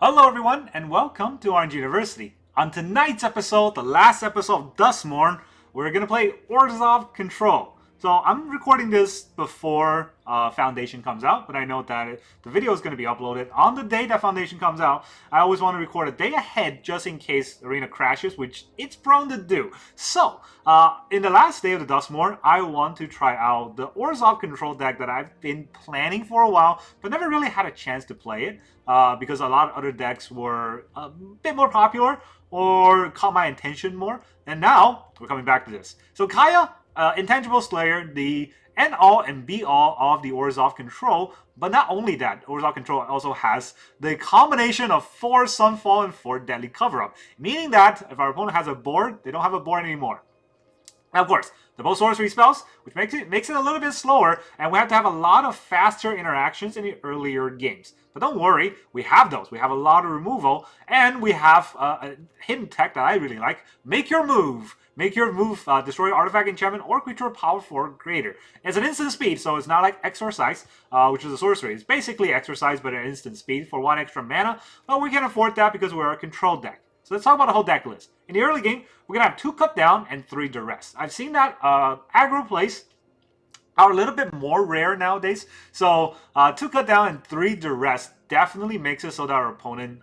Hello everyone and welcome to Orange University. On tonight's episode, the last episode of Duskmourn, we're going to play Orzhov Control. So I'm recording this before Foundation comes out, but I know that the video is going to be uploaded on the day that Foundation comes out. I always want to record a day ahead just in case Arena crashes, which it's prone to do. So, in the last day of the Duskmourn, I want to try out the Orzhov Control deck that I've been planning for a while, but never really had a chance to play it because a lot of other decks were a bit more popular or caught my attention more. And now, we're coming back to this. So Kaya, Intangible Slayer, the end-all and be-all of the Orzhov Control, but not only that, Orzhov Control also has the combination of 4 Sunfall and 4 Deadly Cover-Up, meaning that if our opponent has a board, they don't have a board anymore. Now, of course, the both sorcery spells, which makes it a little bit slower, and we have to have a lot of faster interactions in the earlier games. But don't worry, we have those. We have a lot of removal, and we have a hidden tech that I really like. Make your move. Make your move destroy artifact, enchantment, or creature power 4 greater. It's an instant speed, so it's not like Exorcise, which is a sorcery. It's basically Exorcise, but an instant speed for 1 extra mana. But we can afford that because we're a control deck. So let's talk about the whole deck list. In the early game, we're going to have 2 Cut Down and 3 Duress. I've seen that aggro plays are a little bit more rare nowadays. So 2 Cut Down and 3 Duress definitely makes it so that our opponent,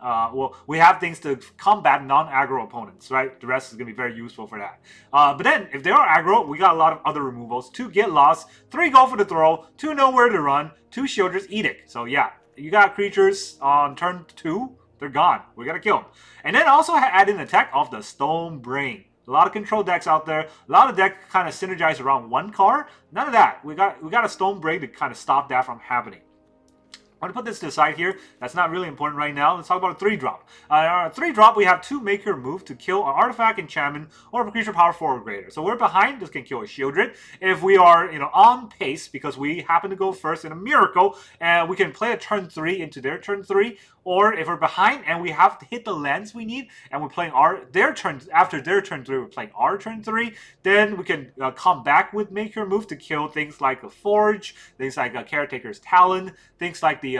we have things to combat non-aggro opponents, right? Duress is going to be very useful for that. But then, if they are aggro, we got a lot of other removals. 2 Get Lost, 3 Go for the Throw, 2 Nowhere to Run, 2 Shielders Edict. So yeah, you got creatures on turn 2. They're gone. We gotta kill them. And then also add in the tech of the Stone Brain. A lot of control decks out there. A lot of decks kind of synergize around one card. None of that. We got a Stone Brain to kind of stop that from happening. I'm going to put this to the side here. That's not really important right now. Let's talk about a 3-drop. Our 3-drop, we have 2 Make Your Move to kill an artifact, enchantment, or a creature power 4 or greater. So we're behind. This can kill a Shieldred. If we are, on pace, because we happen to go first in a miracle, and we can play a turn 3 into their turn 3. Or if we're behind and we have to hit the lands we need, and we're playing their turn after their turn 3, we're playing our turn 3, then we can come back with Make Your Move to kill things like a Forge, things like a Caretaker's Talon, things like the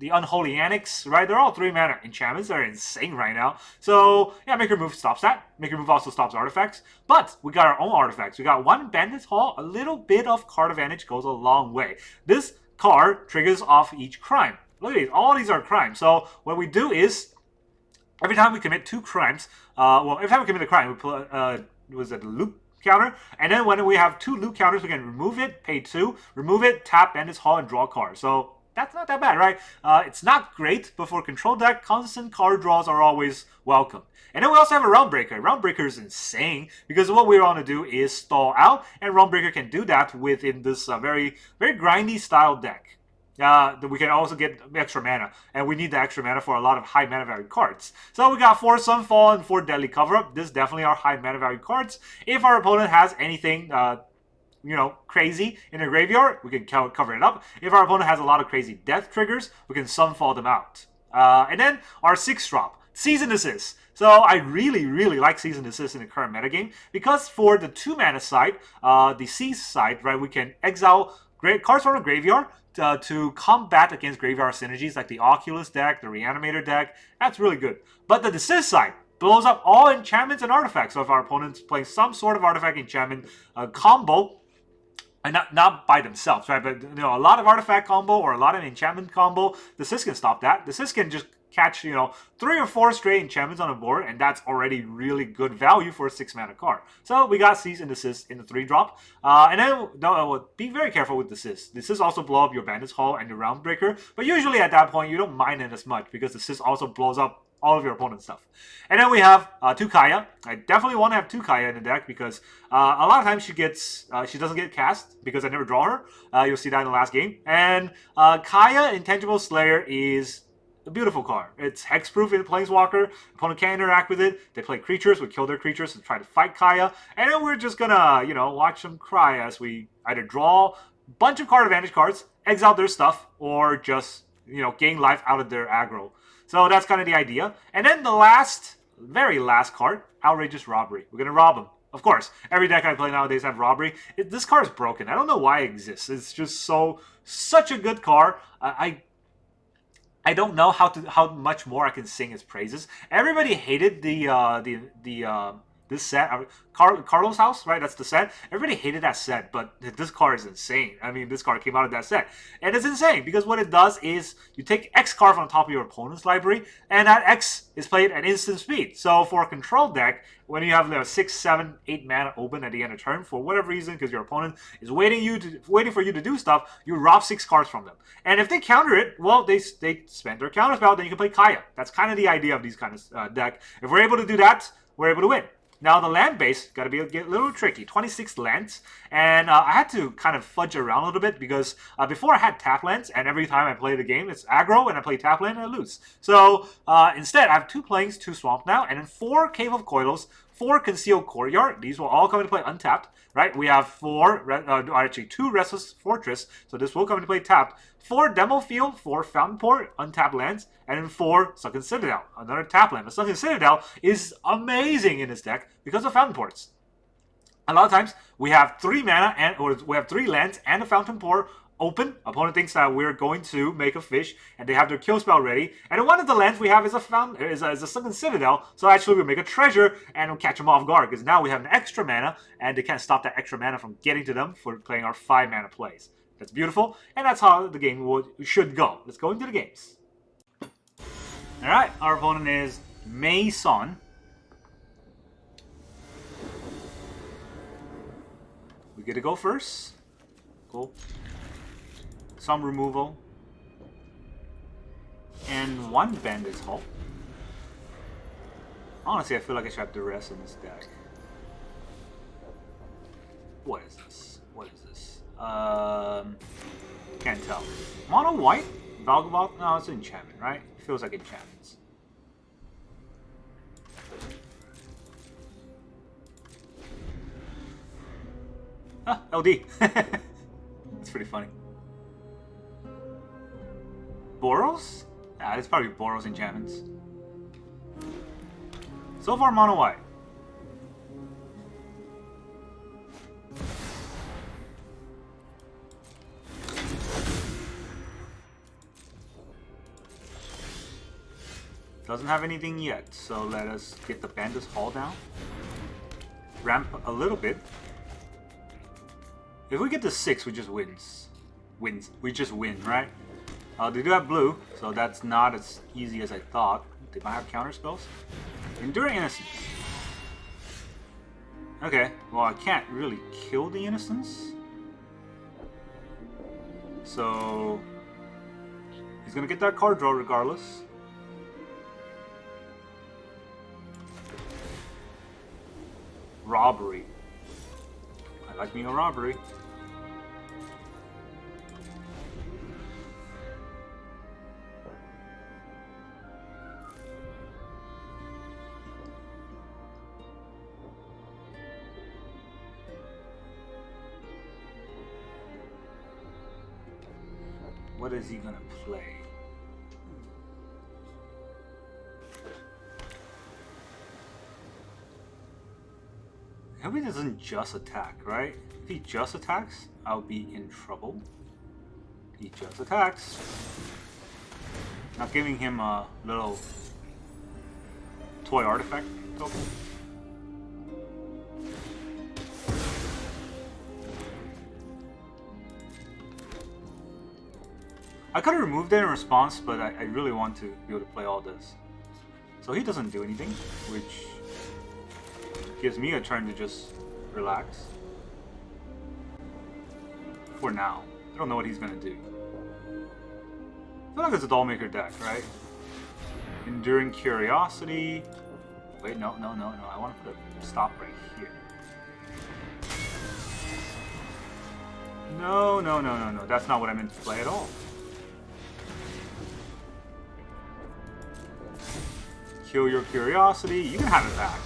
Unholy Annex, right? They're all 3 mana enchantments. They're insane right now. So, yeah, Make Your Move stops that. Make Your Move also stops artifacts. But we got our own artifacts. We got 1 Bandit's Hall. A little bit of card advantage goes a long way. This card triggers off each crime. Look at these. All these are crimes. So what we do is, every time we commit 2 crimes, every time we commit a crime, we put, was it a loop counter? And then when we have 2 loop counters, we can remove it, pay 2, remove it, tap Bandit's Hall, and draw a card. So that's not that bad, right? It's not great, but for control deck, constant card draws are always welcome. And then we also have a Realmbreaker. Realmbreaker is insane because what we want to do is stall out, and Realmbreaker can do that within this very, very grindy style deck. We can also get extra mana, and we need the extra mana for a lot of high mana value cards. So we got 4 Sunfall and 4 Deadly Cover-Up. This definitely are high mana value cards. If our opponent has anything, crazy in their graveyard, we can cover it up. If our opponent has a lot of crazy death triggers, we can Sunfall them out. And then our 6-drop, Season Assist. So I really, really like Season Assist in the current metagame because for the 2 mana side, the Seize side, right, we can exile cards from the graveyard to combat against graveyard synergies like the Oculus deck, the Reanimator deck. That's really good. But the Desist side blows up all enchantments and artifacts. So if our opponent's playing some sort of artifact enchantment combo, and not by themselves, right? But a lot of artifact combo or a lot of enchantment combo, Desist can stop that. Desist can just catch 3 or 4 straight enchantments on the board, and that's already really good value for a 6 mana card. So we got Seize and Desist in the 3-drop. And then be very careful with Desist. Desist also blow up your Bandit's Hall and your Realmbreaker, but usually at that point you don't mind it as much because Desist also blows up all of your opponent's stuff. And then we have 2 Kaya. I definitely want to have 2 Kaya in the deck because a lot of times she doesn't get cast because I never draw her. You'll see that in the last game. And Kaya Intangible Slayer is a beautiful card. It's hexproof in Planeswalker. Opponent can't interact with it. They play creatures. We kill their creatures and try to fight Kaya. And then we're just gonna, watch them cry as we either draw a bunch of card advantage cards, exile their stuff, or just, gain life out of their aggro. So that's kind of the idea. And then the very last card, Outrageous Robbery. We're gonna rob them. Of course, every deck I play nowadays have robbery. This card is broken. I don't know why it exists. It's just such a good card. I don't know how much more I can sing his praises. Everybody hated the this set, Carlos House, right? That's the set. Everybody hated that set, but this card is insane. I mean, this card came out of that set, and it's insane because what it does is you take X card from the top of your opponent's library, and that X is played at instant speed. So for a control deck, when you have 6, 7, 8 mana open at the end of turn for whatever reason, because your opponent is waiting for you to do stuff, you rob 6 cards from them. And if they counter it, well, they spend their counter spell, then you can play Kaya. That's kind of the idea of these kind of deck. If we're able to do that, we're able to win. Now the land base got to get a little tricky. 26 lands, and I had to kind of fudge around a little bit because before I had tap lands, and every time I play the game, it's aggro, and I play tap land and I lose. So instead, I have 2 plains, 2 swamp now, and then 4 Cave of Koilos, 4 Concealed Courtyard. These will all come into play untapped, right? We have 2 Restless Fortress, so this will come into play tapped. 4 Demo Field, 4 Fountainport, untapped lands, and then 4 Sunken Citadel, another tap land. The Sunken Citadel is amazing in this deck because of Fountainports. A lot of times, we have 3 mana, or we have 3 lands and a Fountainport open. Opponent thinks that we're going to make a fish, and they have their kill spell ready. And then one of the lands we have is a Sunken Citadel, so actually we'll make a treasure, and we'll catch them off guard, because now we have an extra mana, and they can't stop that extra mana from getting to them for playing our 5 mana plays. That's beautiful, and that's how the game should go. Let's go into the games. Alright, our opponent is Mason. We get to go first. Cool. Some removal. And 1 Bandit's Hull. Honestly, I feel like I should have Duress in this deck. What is this? What is this? Can't tell. Mono white? Valgavoth? No, it's an enchantment, right? Feels like enchantments. Ah, LD. That's pretty funny. Boros? Yeah, it's probably Boros enchantments. So far, mono white. Doesn't have anything yet, so let us get the Bandit's Hall down. Ramp a little bit. If we get to 6, we just wins. We just win, right? They do have blue, so that's not as easy as I thought. They might have counter spells. Enduring Innocence. Okay, well I can't really kill the Innocence. So he's gonna get that card draw regardless. Robbery. I like being a robbery. What is he gonna play? I hope he doesn't just attack, right? If he just attacks, I'll be in trouble. He just attacks. Not giving him a little toy artifact token. I could have removed it in response, but I really want to be able to play all this. So he doesn't do anything, which gives me a turn to just relax. For now. I don't know what he's gonna do. I feel like it's a Dollmaker deck, right? Enduring Curiosity. Wait, no. I want to put a stop right here. No. That's not what I meant to play at all. Kill your Curiosity. You can have it back.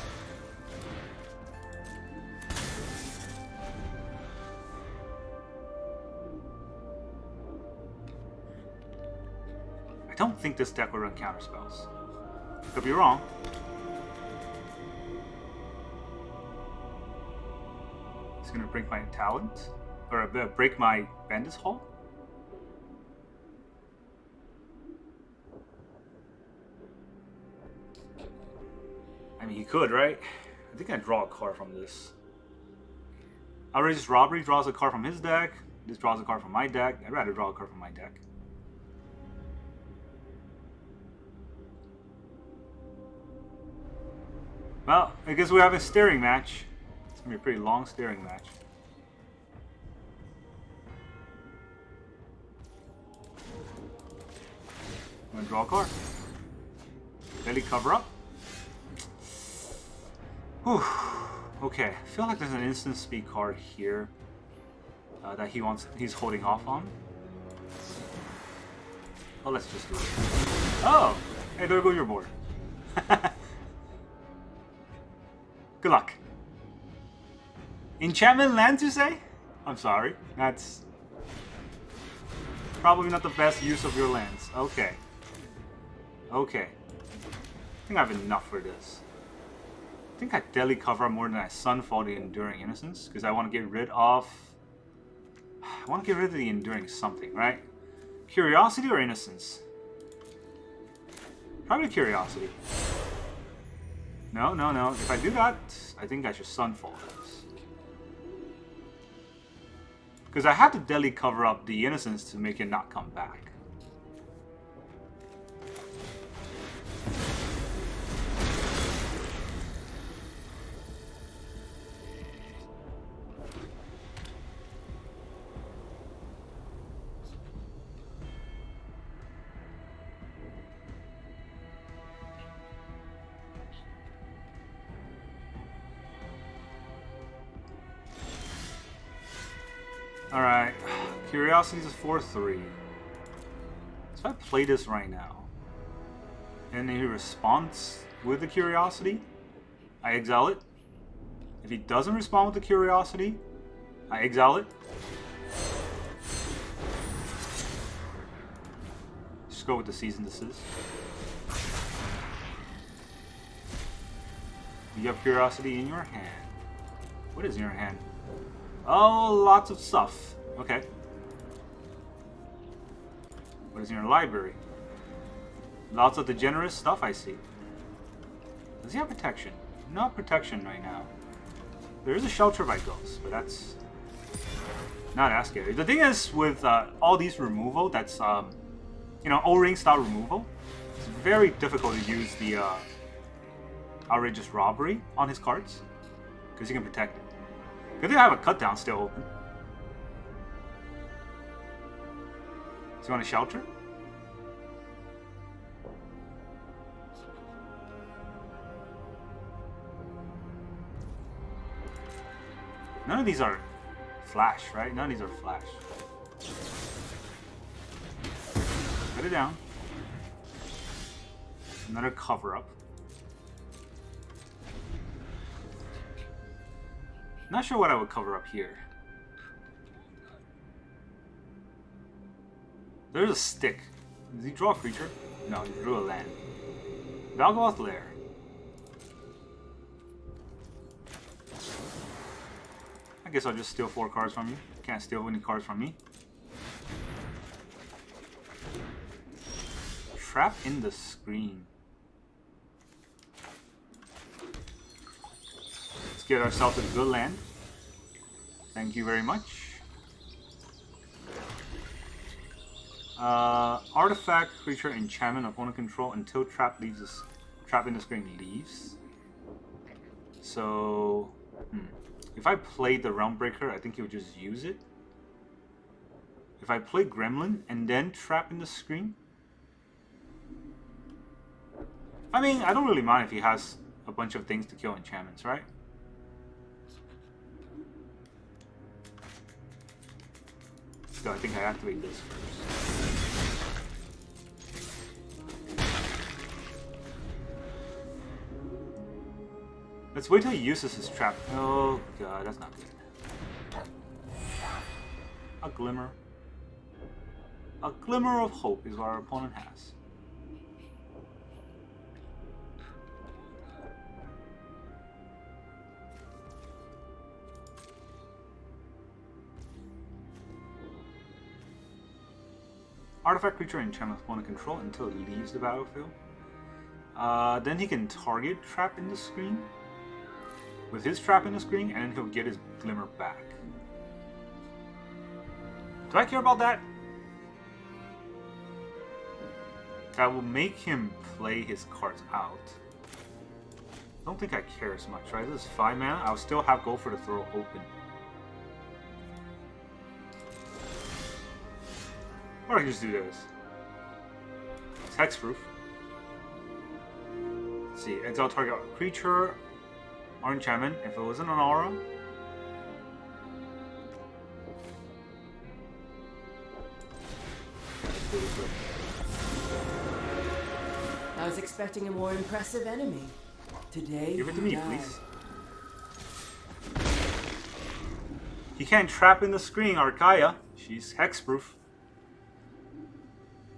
I don't think this deck will run counter spells. Could be wrong. It's gonna break my talent, or break my Bandit's Hall. mean, he could, right? I think I draw a card from this. Outrageous Robbery draws a card from his deck. This draws a card from my deck. I'd rather draw a card from my deck. Well, I guess we have a staring match. It's going to be a pretty long staring match. I'm going to draw a card. Belly cover up. Whew. Okay, I feel like there's an instant speed card here that he's holding off on. Oh, let's just do it. Oh! Hey, there goes your board. Good luck. Enchantment lands, you say? I'm sorry. That's probably not the best use of your lands. Okay. Okay. I think I have enough for this. I think I deadly cover up more than I Sunfall the Enduring Innocence, because I want to get rid of... I want to get rid of the Enduring something, right? Curiosity or Innocence? Probably Curiosity. No, no, no. If I do that, I think I should Sunfall this. Because I have to deadly cover up the Innocence to make it not come back. Alright, Curiosity is 4-3. So if I play this right now, and he responds with the Curiosity, I exile it. If he doesn't respond with the Curiosity, I exile it. Just go with the Cease and Desist. You have Curiosity in your hand. What is in your hand? Oh, lots of stuff. Okay. What is in your library? Lots of degenerate stuff, I see. Does he have protection? No protection right now. There is a Shelter by Ghost, but that's not as scary. The thing is, with all these removal, that's, you know, O-ring style removal, it's very difficult to use the Outrageous Robbery on his cards, because he can protect it. Good thing I have a cut down still open. So you want to Shelter? None of these are flash, right? None of these are flash. Put it down. Another cover up. Not sure what I would cover up here. There's a stick. Does he draw a creature? No, he drew a land. Valgoth Lair. I guess I'll just steal 4 cards from you. Can't steal any cards from me. Trap in the Screen. Let's get ourselves a good land. Thank you very much. Artifact, creature, enchantment, opponent control until trap leaves this. Trap in the Screen leaves. So, if I played the Realmbreaker, I think he would just use it. If I play Gremlin and then Trap in the Screen, I mean, I don't really mind if he has a bunch of things to kill enchantments, right? So I think I activate this first. Let's wait till he uses his trap. Oh god, that's not good. A glimmer. A glimmer of hope is what our opponent has. Artifact, creature, enchantment, opponent control until it leaves the battlefield. Then he can target trap in the screen with his trap in the screen, and then he'll get his glimmer back. Do I care about that? That will make him play his cards out. I don't think I care as much, right? This is 5 mana. I'll still have go for the throw open. Or I can just do this. It's hexproof. Let's see, exile target creature or enchantment. If it wasn't an aura, I was expecting a more impressive enemy. Today, give it to me, please. He can't trap in the screen, Archaea. She's hexproof.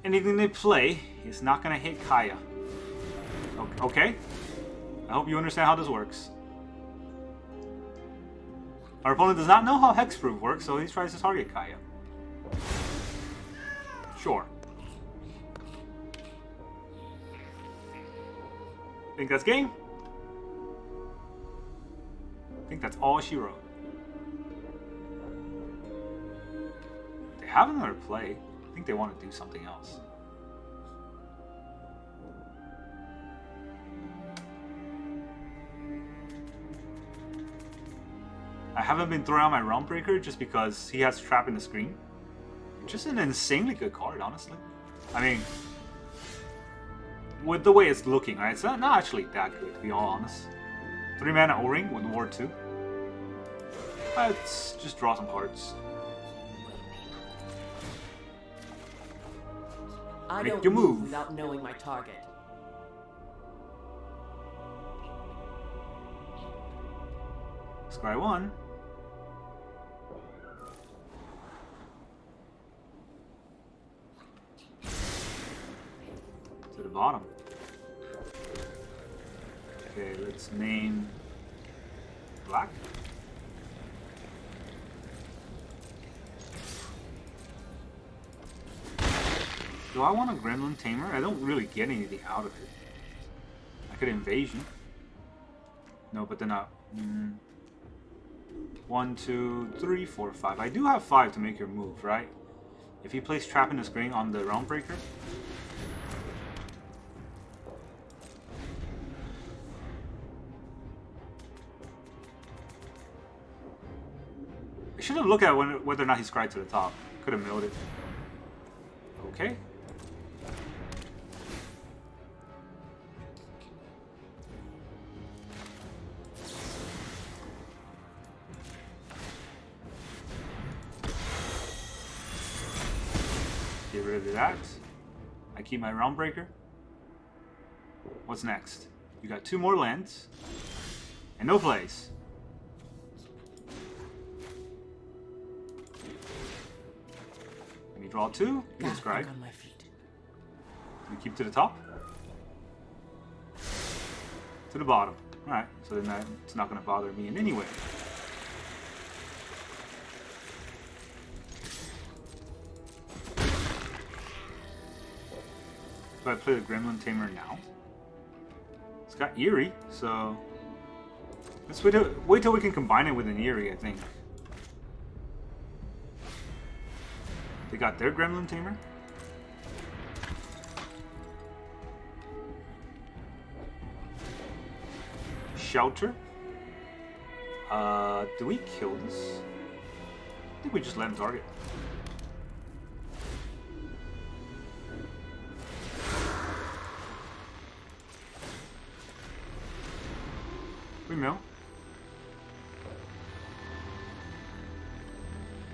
Anything they play is not gonna hit Kaya. Okay? I hope you understand how this works. Our opponent does not know how hexproof works, so he tries to target Kaya. Sure. Think that's game? I think that's all she wrote. They have another play. I think they want to do something else. I haven't been throwing out my Realm Breaker just because he has Trap in the screen. Just an insanely good card, honestly. I mean, with the way it's looking, right? It's not actually that good, to be all honest. 3 mana O-Ring with Ward 2. Let's just draw some cards. I Make don't your move without knowing my target. Scry 1. To the bottom. Okay, let's name black. Do I want a Gremlin Tamer? I don't really get anything out of it. I could Invasion. No, but then 1, 2, 3, 4, 5. I do have 5 to make your move, right? If he plays Trap in the Screen on the Realm Breaker. I should have looked at whether or not he scried to the top. Could have milled it. Okay. Get rid of that. I keep my Realm Breaker. What's next? You got 2 more lands. And no plays. Let me draw 2. You can scribe. On my feet. Do we keep to the top? To the bottom. Alright, so then that's not going to bother me in any way. So I play the Gremlin Tamer now. It's got Eerie, so let's wait till we can combine it with an Eerie, I think. They got their Gremlin Tamer. Shelter. Do we kill this? I think we just let him target. We mill.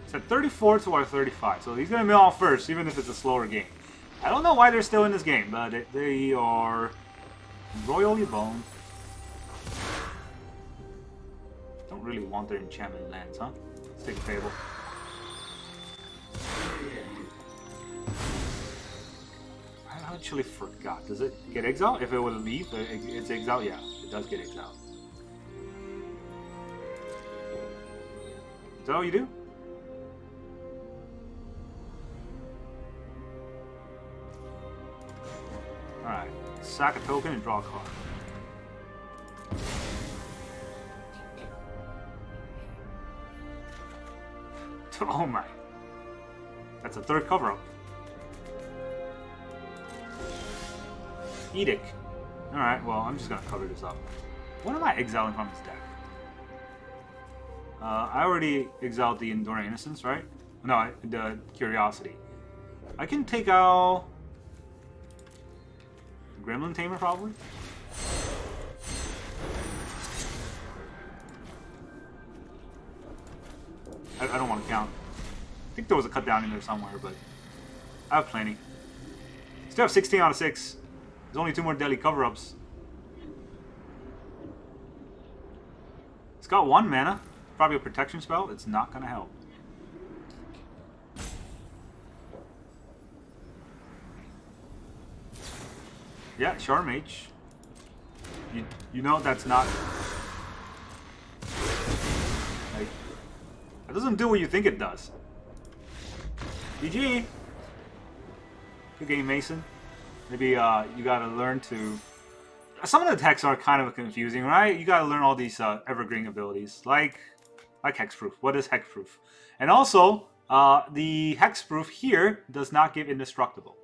It's at 34 to our 35, so he's gonna mill off first, even if it's a slower game. I don't know why they're still in this game, but they are royally boned. Don't really want their enchantment lands, huh? Let's take a table. I actually forgot. Does it get exiled? If it would leave, it's exiled? Yeah, it does get exiled. Is that all you do? Alright. Sack a token and draw a card. Oh my. That's a third cover-up. Edict. Alright, well, I'm just gonna cover this up. What am I exiling from his deck? I already exiled the Enduring Innocence, right? No, the Curiosity. I can take out Gremlin Tamer, probably? I don't want to count. I think there was a cut down in there somewhere, but I have plenty. Still have 16 out of 6. There's only 2 more deadly cover-ups. It's got 1 mana. Probably a protection spell. It's not going to help. Yeah, Shard Mage. You know that's not... Like, it doesn't do what you think it does. GG! Good game, Mason. Maybe you gotta learn to... Some of the texts are kind of confusing, right? You gotta learn all these evergreen abilities, like Hexproof. What is Hexproof? And also, the Hexproof here does not give Indestructible.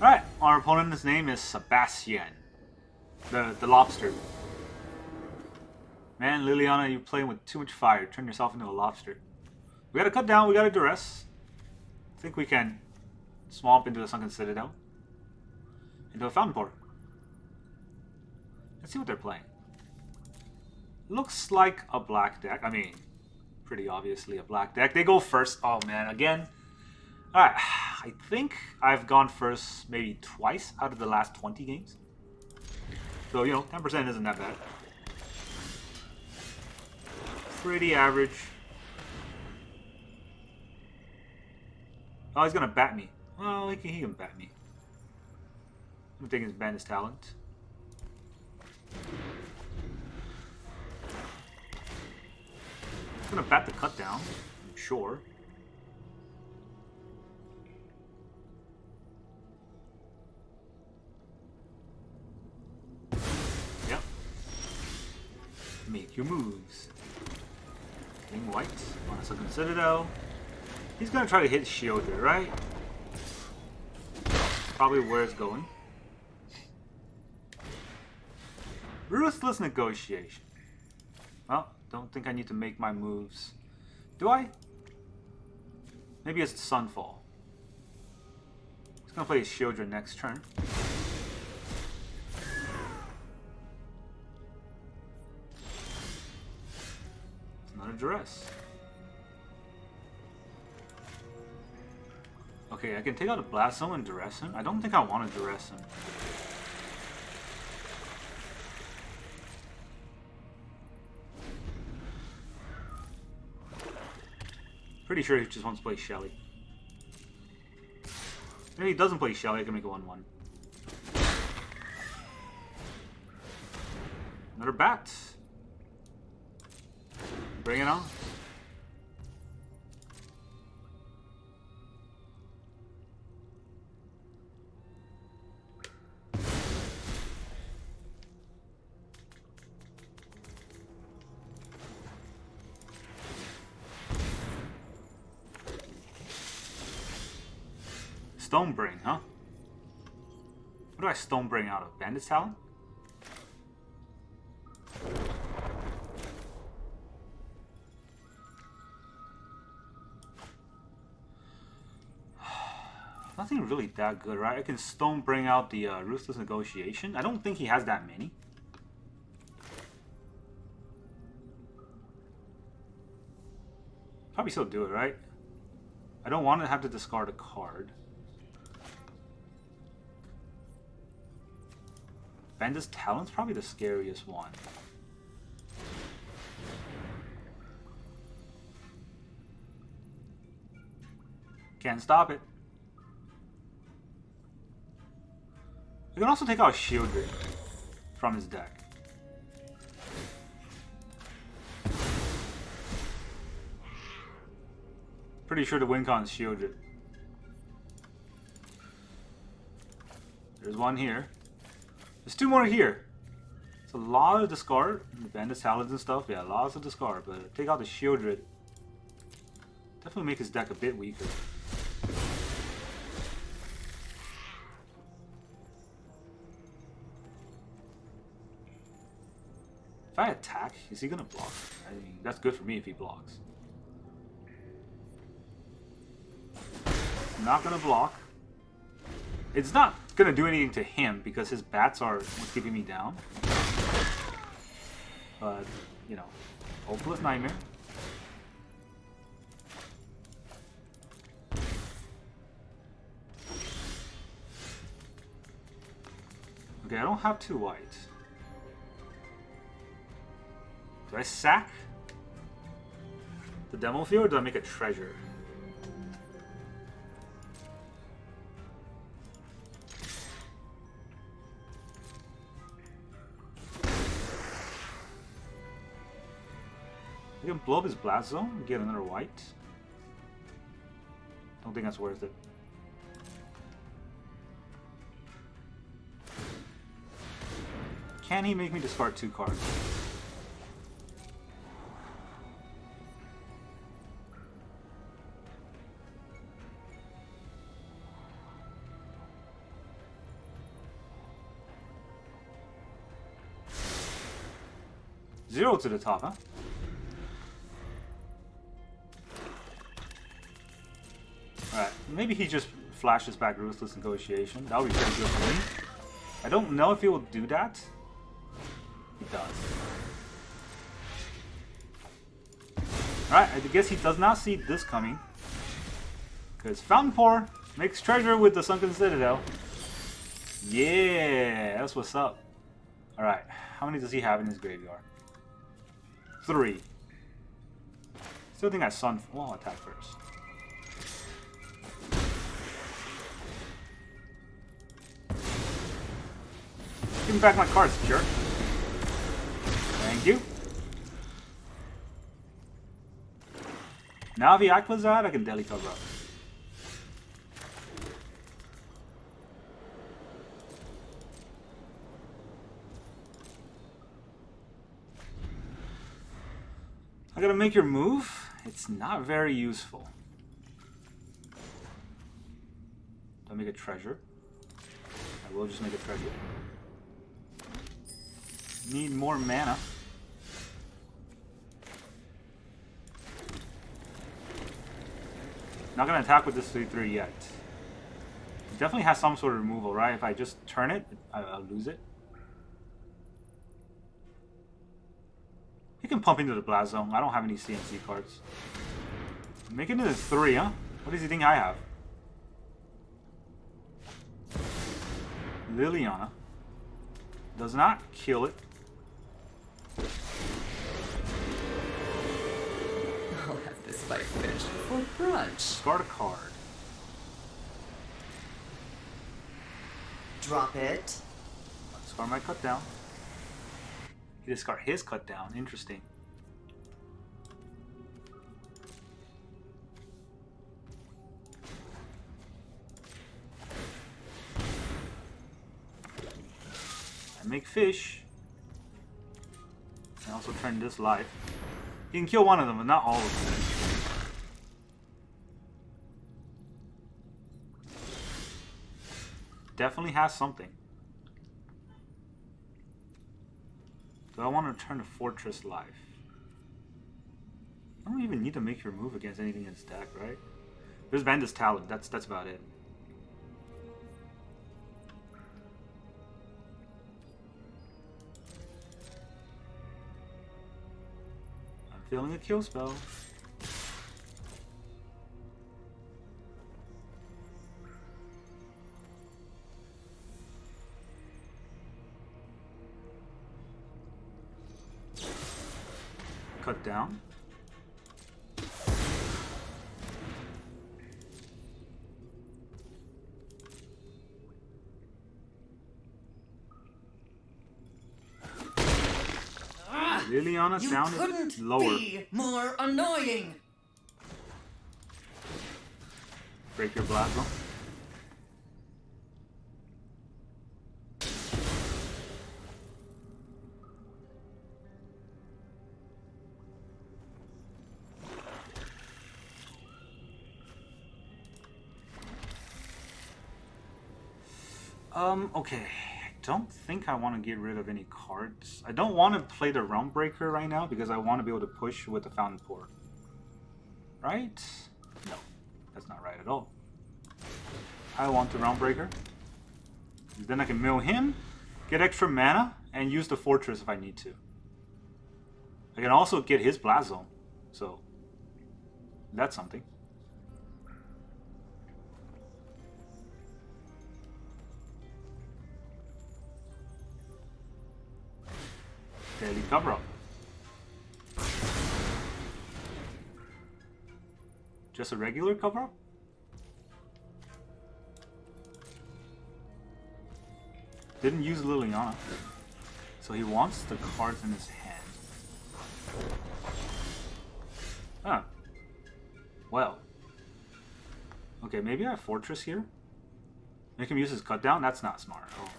Alright, our opponent's name is Sebastian. The lobster. Man, Liliana, you're playing with too much fire. Turn yourself into a lobster. We gotta cut down, we gotta Duress. I think we can swamp into a Sunken Citadel. Into a Fountainport. Let's see what they're playing. Looks like a black deck. I mean, pretty obviously a black deck. They go first. Oh man, again. Alright, I think I've gone first maybe twice out of the last 20 games. So, you know, 10% isn't that bad. Pretty average. Oh, he's gonna bat me. Well, he can bat me. I'm taking his Bandit's talent. He's gonna bat the cut down, I'm sure. Yep. Make your moves. King White on a Sunken Citadel. He's gonna try to hit Shieldred, right? Probably where it's going. Ruthless Negotiation. Well, don't think I need to make my moves. Do I? Maybe it's Sunfall. He's gonna play Shieldred next turn. It's another Duress. Okay, I can take out a Blast Zone and Duress him. I don't think I want to Duress him. Pretty sure he just wants to play Shelly. If he doesn't play Shelly, I can make a 1-1. Another bat. Bring it on. Stonebring, huh? What do I Stonebring out of? Bandit's Talent? Nothing really that good, right? I can Stonebring out the Ruthless Negotiation. I don't think he has that many. Probably still do it, right? I don't want to have to discard a card. Bandit's Talent's probably the scariest one. Can't stop it. You can also take out Shieldred from his deck. Pretty sure the win con is Shieldred. There's one here. There's 2 more here. It's a lot of discard. The Bandit's talents and stuff. Yeah, lots of discard. But take out the Shieldred. Definitely make his deck a bit weaker. If I attack, is he gonna block? I mean, that's good for me if he blocks. I'm not gonna block. It's not gonna do anything to him because his bats are what's keeping me down. But, you know, hopeless nightmare. Okay, I don't have 2 white. Do I sack the Demolition Field or do I make a treasure? I can blow up his blast zone and get another white. Don't think that's worth it. Can he make me discard 2 cards? Zero to the top, huh? Alright, maybe he just flashes back Ruthless Negotiation. That would be very good for me. I don't know if he will do that. He does. Alright, I guess he does not see this coming. Because Fountainport makes treasure with the Sunken Citadel. Yeah, that's what's up. Alright, how many does he have in his graveyard? 3. Still think I well, I'll attack first. Give me back my cards, jerk. Thank you. Now if he activates that, I can daily cover up. I gotta make your move. It's not very useful. Do I make a treasure? I will just make a treasure. Need more mana. Not gonna attack with this 3/3 yet. It definitely has some sort of removal, right? If I just turn it, I'll lose it. He can pump into the Blast Zone. I don't have any CMC cards. Make it into 3, huh? What does he think I have? Liliana. Does not kill it. I'll have this fight finished for brunch. Discard a card. Drop it. Discard my cut down. He discard his cut down. Interesting. I make fish. I also turn this life. You can kill one of them, but not all of them. Definitely has something. Do I want to turn to Fortress Life? I don't even need to make your move against anything in his deck, right? There's Bandit's Talent. That's about it. I'm feeling a kill spell. Cut down. Liliana sounded lower. Be more annoying. Break your blast zone. Okay. I don't think I want to get rid of any cards. I don't want to play the Realm Breaker right now because I want to be able to push with the Fountainport. Right? No. That's not right at all. I want the Realm Breaker. Then I can mill him, get extra mana, and use the Fortress if I need to. I can also get his Blast Zone. So, that's something. Daily cover-up. Just a regular cover-up? Didn't use Liliana. So he wants the cards in his hand. Huh. Well. Okay, maybe I have Fortress here. Make him use his cut down? That's not smart at all.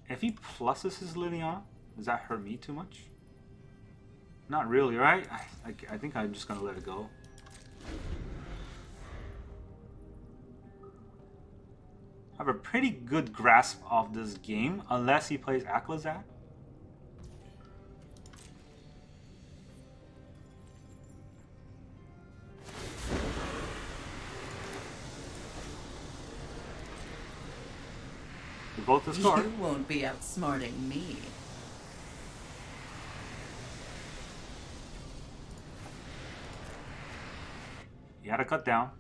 If he pluses his Liliana, does that hurt me too much? Not really, right? I think I'm just gonna let it go. I have a pretty good grasp of this game, unless he plays Aklazat. We both discard. You won't be outsmarting me. He had a cut down.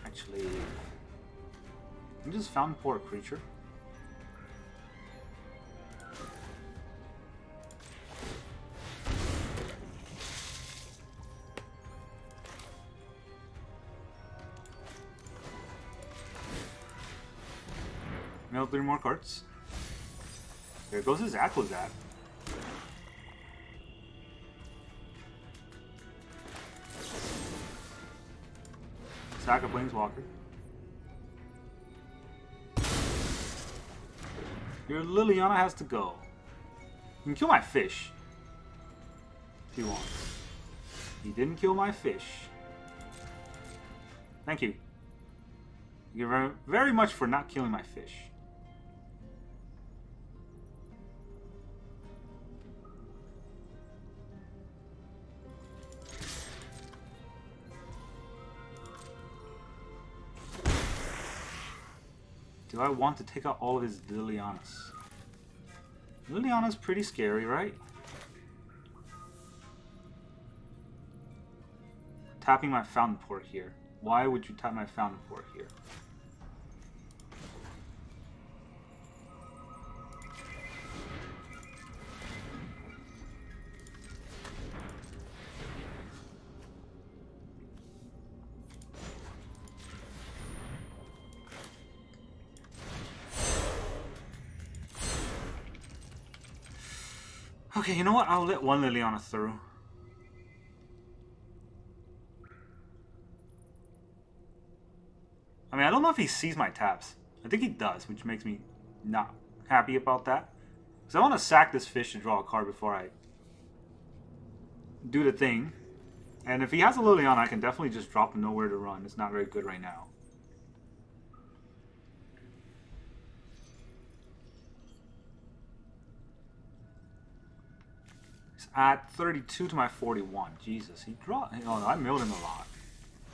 Actually, I'm just Fountainport a creature. Mill 3 more cards. There goes his Aklazat. Sack a Planeswalker. Your Liliana has to go. You can kill my fish. If you want. He didn't kill my fish. Thank you. Thank you very, very much for not killing my fish. Do I want to take out all of his Lilianas? Liliana's pretty scary, right? Tapping my Fountainport here. Why would you tap my Fountainport here? Okay, you know what? I'll let one Liliana through. I mean, I don't know if he sees my taps. I think he does, which makes me not happy about that. Because I want to sack this fish to draw a card before I do the thing. And if he has a Liliana, I can definitely just drop him nowhere to run. It's not very good right now. At 32 to my 41. Jesus, he drew. Oh no, I milled him a lot.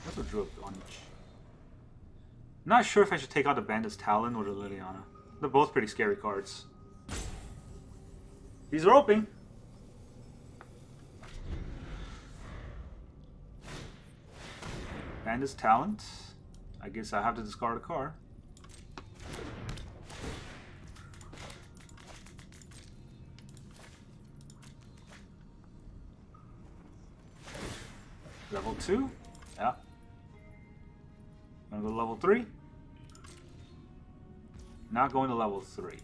That's what drew a bunch. Not sure if I should take out the Bandit's Talon or the Liliana. They're both pretty scary cards. These are open. Bandit's Talent. I guess I have to discard a card. Level 2? Yeah. Gonna go to level 3? Not going to level 3.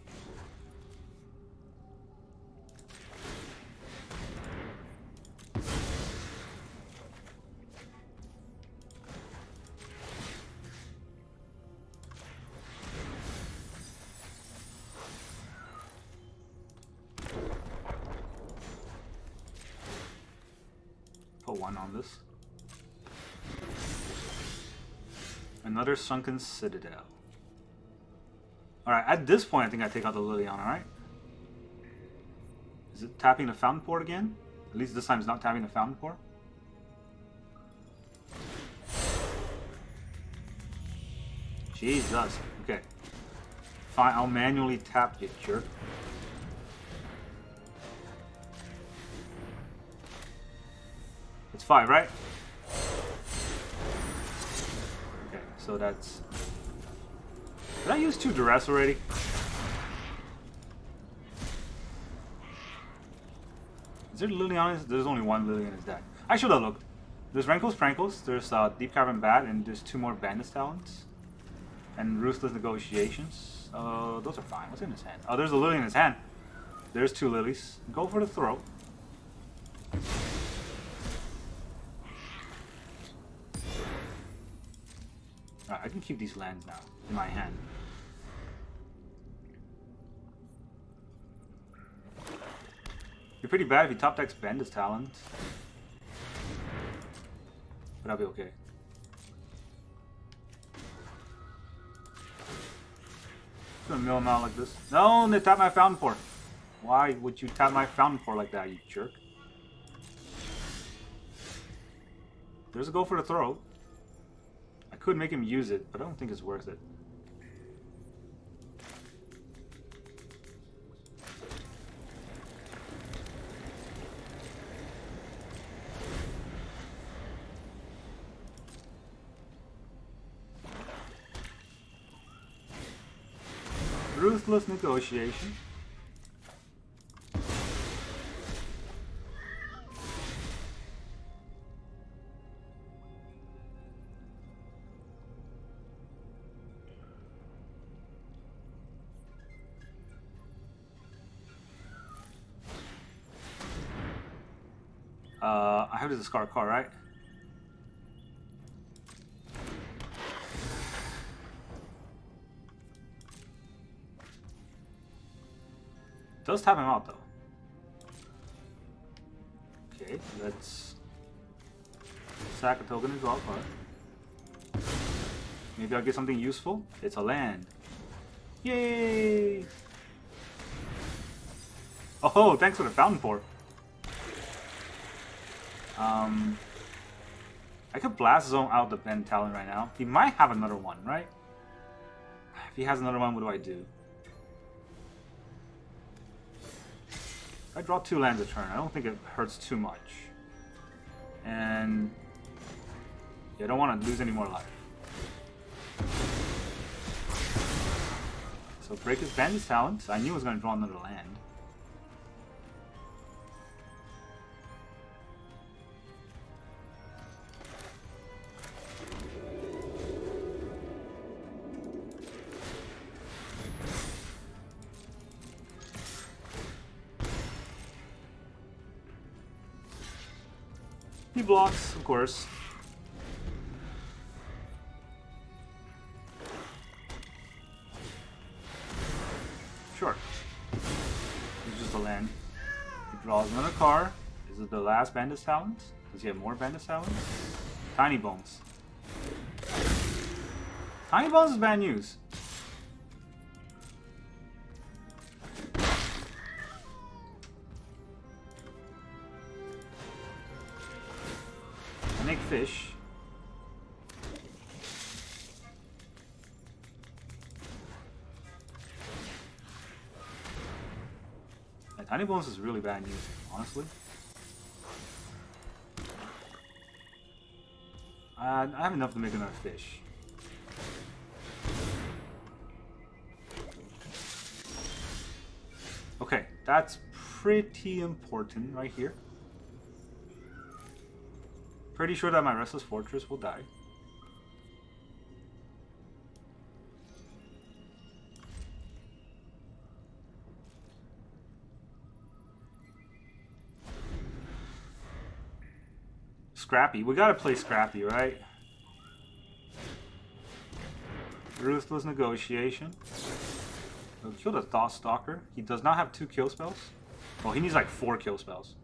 Put 1 on this. Another Sunken Citadel. Alright, at this point I think I take out the Liliana, right? Is it tapping the Fountainport again? At least this time it's not tapping the Fountainport. Jesus. Okay. Fine, I'll manually tap you, jerk. It's 5, right? Okay, so that's... Did I use 2 Duress already? Is there Liliana? There's only 1 Lily in his deck. I should have looked. There's Rankles Prankles, there's Deep Cavern Bat, and there's 2 more Bandit Talents. And Ruthless Negotiations. Those are fine. What's in his hand? Oh, there's a Lily in his hand. There's 2 Lilies. Go for the throw. Alright, I can keep these lands now in my hand. You're pretty bad if you top decks Bandit's Talent. But I'll be okay. I'm gonna mill him out like this. No, they tap my Fountainport. Why would you tap my Fountainport like that, you jerk? There's a go for the throw. I could make him use it, but I don't think it's worth it. Ruthless Negotiation. I have to discard a card, right? Does tap him out though. Okay, let's sack a token and draw a card. Maybe I'll get something useful. It's a land. Yay! Oh, thanks for the Fountainport. I could Blast Zone out the Ben Talon right now. He might have another one, right? If he has another one, what do I do? I draw 2 lands a turn. I don't think it hurts too much. And yeah, I don't want to lose any more life. So break his Bandit's Talent. I knew I was going to draw another land. He blocks, of course. Sure. It's just a land. He draws another card. Is it the last Bandit's Talent? Does he have more Bandit's Talent? Tiny Bones. Tiny Bones is bad news. Make fish. Yeah, Tiny Bones is really bad news, honestly. I have enough to make another fish. Okay, that's pretty important right here. Pretty sure that my Restless Fortress will die. Scrappy. We gotta play Scrappy, right? Ruthless Negotiation. He'll kill the Thought Stalker. He does not have 2 kill spells. Well, he needs like 4 kill spells.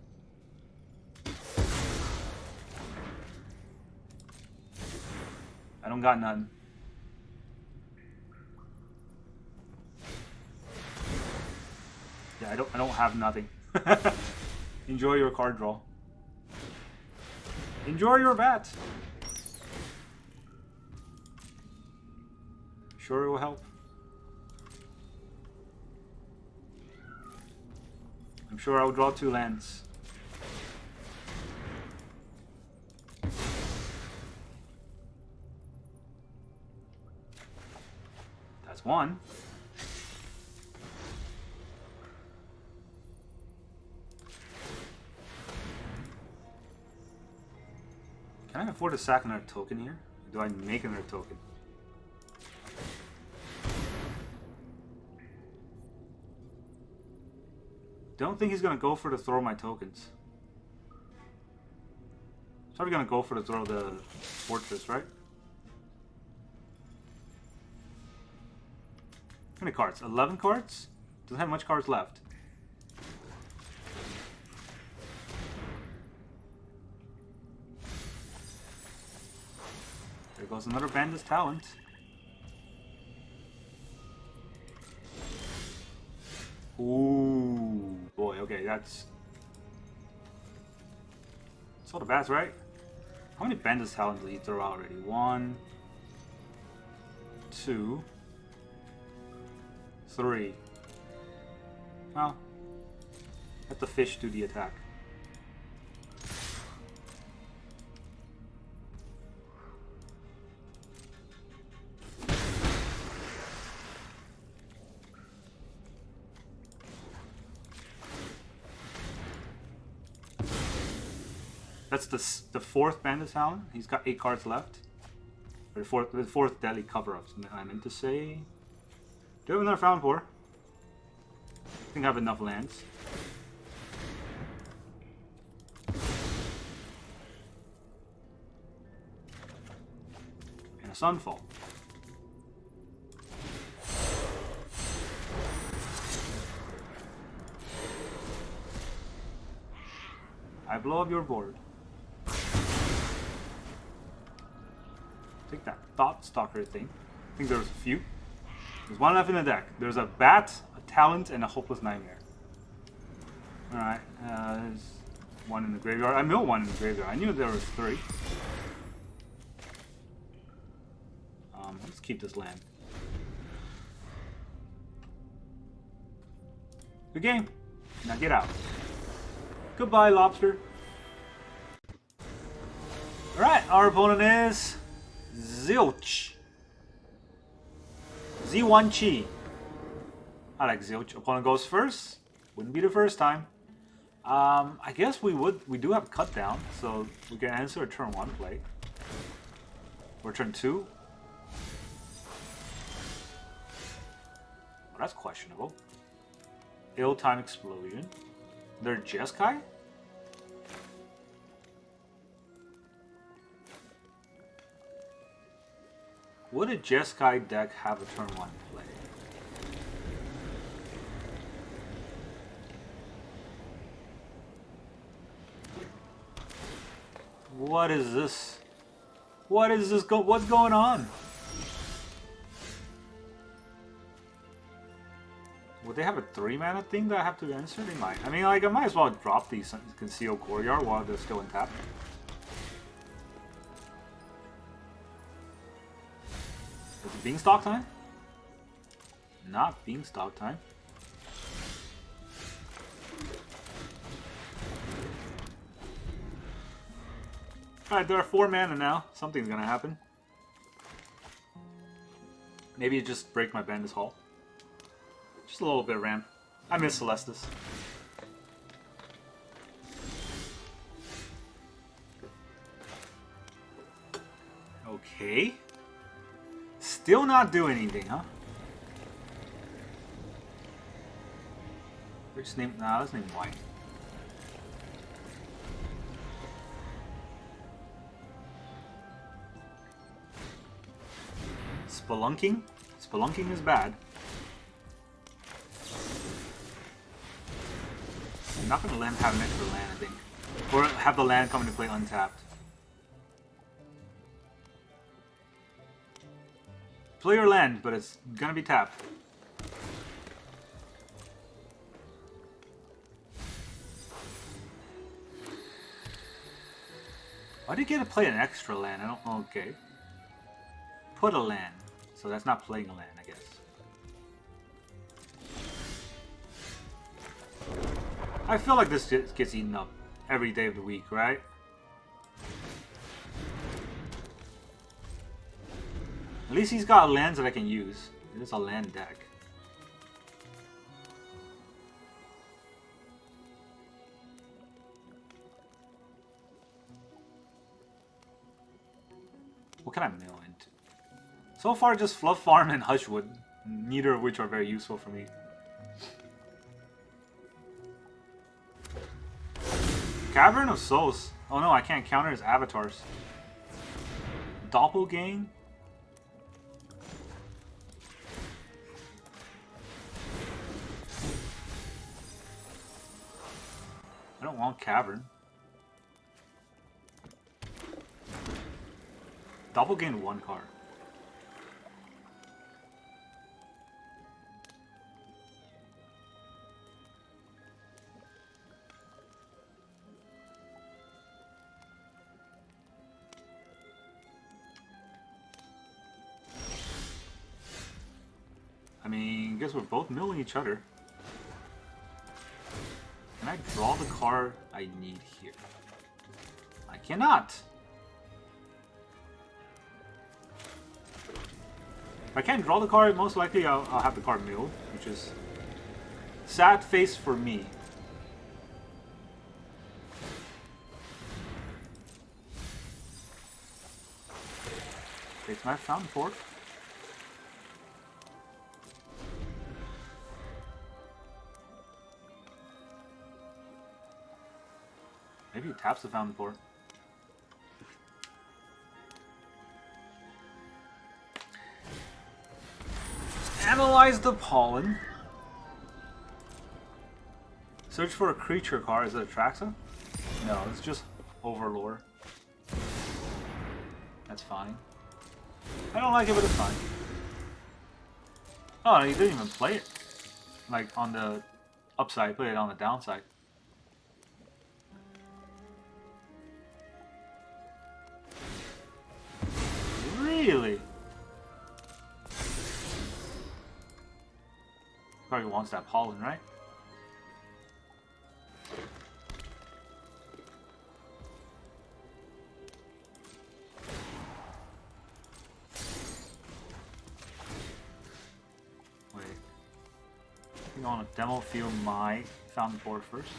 I don't got none. I don't have nothing. Enjoy your card draw. Enjoy your bat. Sure, it will help. I'm sure I'll draw 2 lands. That's 1. Can I afford to sack another token here? Or do I make another token? Don't think he's gonna go for to throw my tokens. He's probably gonna go for to throw the fortress, right? How many cards? 11 cards? Doesn't have much cards left. There goes another Bandit's Talent. Ooh, boy, okay, that's all the bats, right? How many Bandit's Talent did he throw out already? 1, 2, 3. Well, let the fish do the attack. That's the 4th Bandit Talon. He's got 8 cards left. Or the fourth Deadly Cover-Ups. I meant to say... Do I have another Fountainport? I think I have enough lands. And a Sunfall. I blow up your board. Take that Thought Stalker thing. I think there's a few. There's 1 left in the deck. There's a Bat, a Talent, and a Hopeless Nightmare. Alright, there's 1 in the graveyard. I milled 1 in the graveyard. I knew there was 3. Let's keep this land. Good game. Now get out. Goodbye, Lobster. Alright, our opponent is... Zilch. Z1 Chi. I like Zilch. Opponent goes first. Wouldn't be the first time. I guess we do have cut down, so we can answer a turn 1 play. Or turn 2. Well, that's questionable. Ill-Time Explosion. They're Jeskai? Would a Jeskai deck have a turn 1 play? What is this? What is this? What's going on? Would they have a 3-mana thing that I have to answer? They might. I mean, like, I might as well drop these Concealed Courtyard while they're still intact. Is it Beanstalk time? Not Beanstalk time. Alright, there are 4 mana now. Something's gonna happen. Maybe it just break my Bandit's Hall. Just a little bit of ramp. I miss Celestis. Okay. Still not doing anything, huh? Which name? Nah, let's name White. Spelunking? Spelunking is bad. I'm not gonna have an extra land, I think. Or have the land come into play untapped. Play your land, but it's gonna be tapped. Why do you get to play an extra land? I don't. Okay. Put a land. So that's not playing a land, I guess. I feel like this just gets eaten up every day of the week, right? At least he's got lands that I can use. It is a land deck. What can I mill into? So far, just Fluff Farm and Hushwood, neither of which are very useful for me. Cavern of Souls. Oh no, I can't counter his avatars. Doppelgain? I don't want Cavern. Doppelgain 1 card. I mean, I guess we're both milling each other. Can I draw the card I need here? I cannot! If I can't draw the card, most likely I'll have the card milled, which is sad face for me. Takes my Fountainport. Maybe he taps the Fountainport. Analyze the pollen. Search for a creature card. Is it a Traxa? No, it's just Overlord. That's fine. I don't like it, but it's fine. Oh, he didn't even play it. Like on the upside, play it on the downside. Really? Probably wants that pollen, right? Wait. I want to demo field my Fountainport first.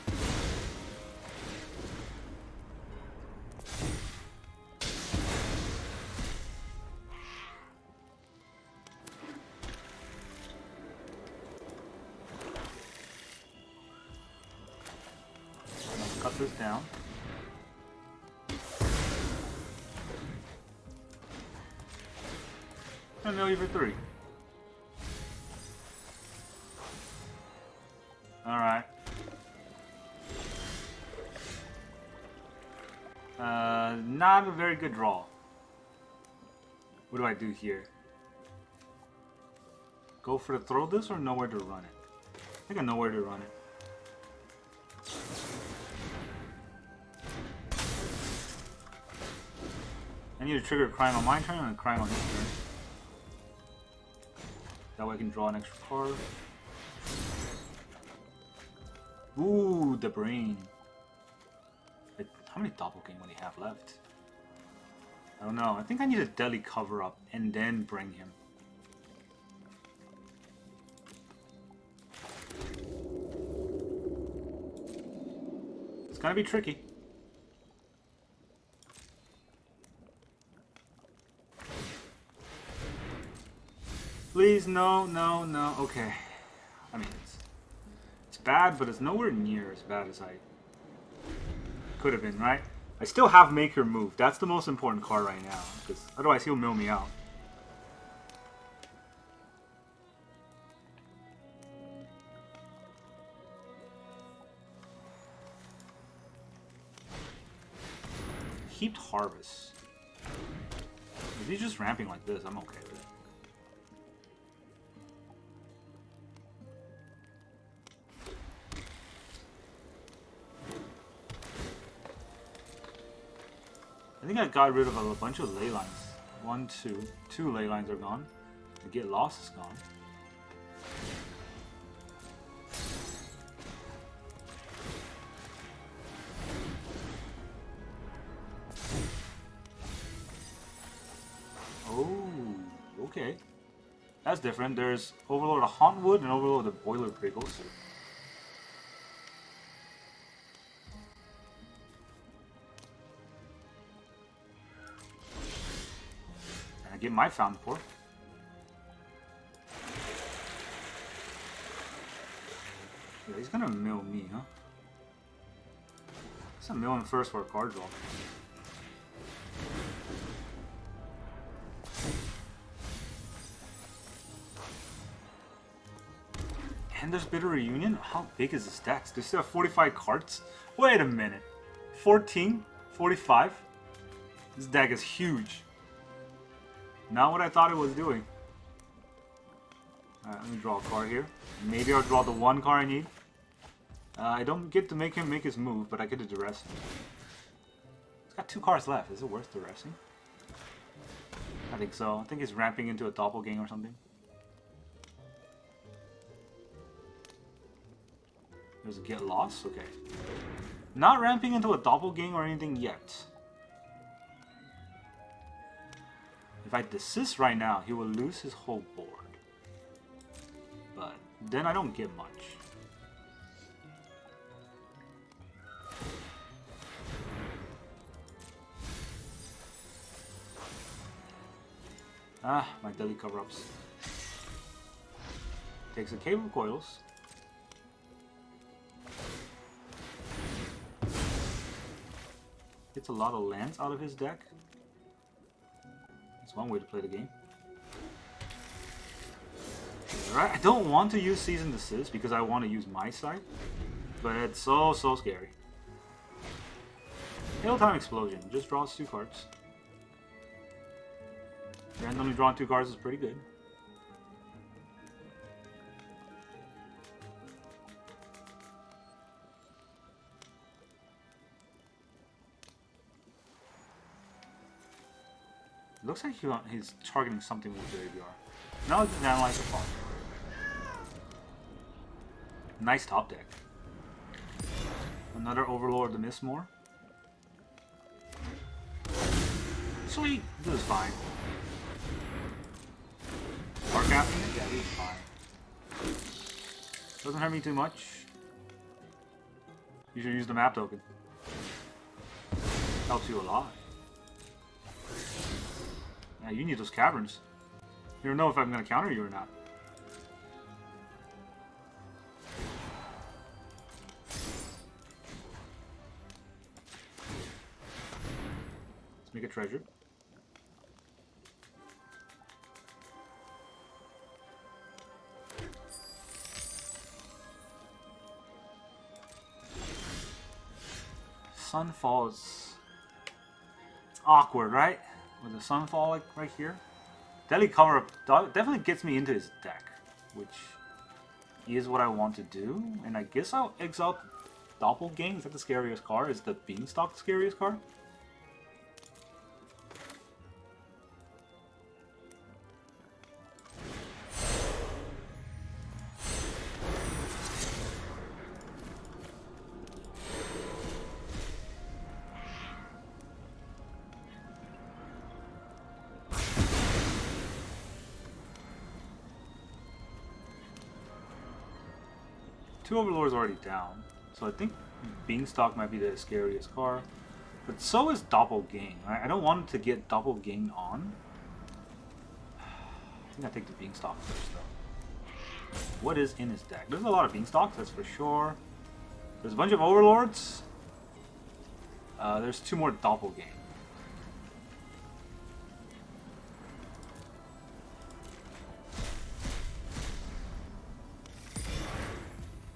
Cut this down. And mill you for 3. Alright. Not a very good draw. What do I do here? Go for the throw this or nowhere to run it? I think I know where to run it. I need to trigger a crime on my turn and a crime on his turn. That way I can draw an extra card. Ooh, the brain. Wait, how many Doppelgain would he have left? I don't know. I think I need a Deadly cover up and then bring him. It's gonna be tricky. Please, no, no, no. Okay. I mean, it's bad, but it's nowhere near as bad as I could have been, right? I still have Make Your Move. That's the most important card right now, because otherwise he'll mill me out. Heaped Harvest. If he's just ramping like this, I'm okay with it. I think think I got rid of a bunch of ley lines. 1, 2. 2 ley lines are gone. The Get Lost is gone. Oh, okay. That's different. There's Overlord of Hauntwood and Overlord of Boiler Prickles. And I get my Fountainport. Yeah, he's gonna mill me, huh? He's gonna mill him first for a card draw. And there's Bitter Reunion? How big is this deck? They still have 45 cards? Wait a minute. 14? 45? This deck is huge. Not what I thought it was doing. Alright, let me draw a card here. Maybe I'll draw the one card I need. I don't get to make him make his move, but I get to Duress him. He's got 2 cards left. Is it worth Duressing? I think so. I think he's ramping into a doppelganger or something. There's a Get Lost? Okay. Not ramping into a doppelganger or anything yet. If I desist right now, he will lose his whole board. But then I don't get much. Ah, my Deadly Cover-Ups. Takes a Caves of Koilos. Gets a lot of lands out of his deck. That's one way to play the game. Alright, I don't want to use Season Desist because I want to use my side. But it's so scary. Hailtime Explosion just draws 2 cards. Randomly drawing 2 cards is pretty good. Looks like he's targeting something with the graveyard. Now let's just analyze the fall. Nice top deck. Another Overlord of the Mistmoor. Sweet! This is fine. Warcrafting it? Yeah, this is fine. Doesn't hurt me too much. You should use the map token. Helps you a lot. Yeah, you need those caverns. You don't know if I'm going to counter you or not. Let's make a treasure. Sunfalls. It's awkward, right? With the Sunfall like right here. Deadly Cover-Up definitely gets me into his deck, which is what I want to do. And I guess I'll exile Doppelgang. Is that the scariest card? Is the Beanstalk the scariest card? Two Overlords already down, so I think Beanstalk might be the scariest card. But so is Doppelgang. I don't want to get Doppelgang on. I think I take the Beanstalk first though. What is in his deck? There's a lot of Beanstalks, that's for sure. There's a bunch of Overlords. There's 2 more Doppelgang.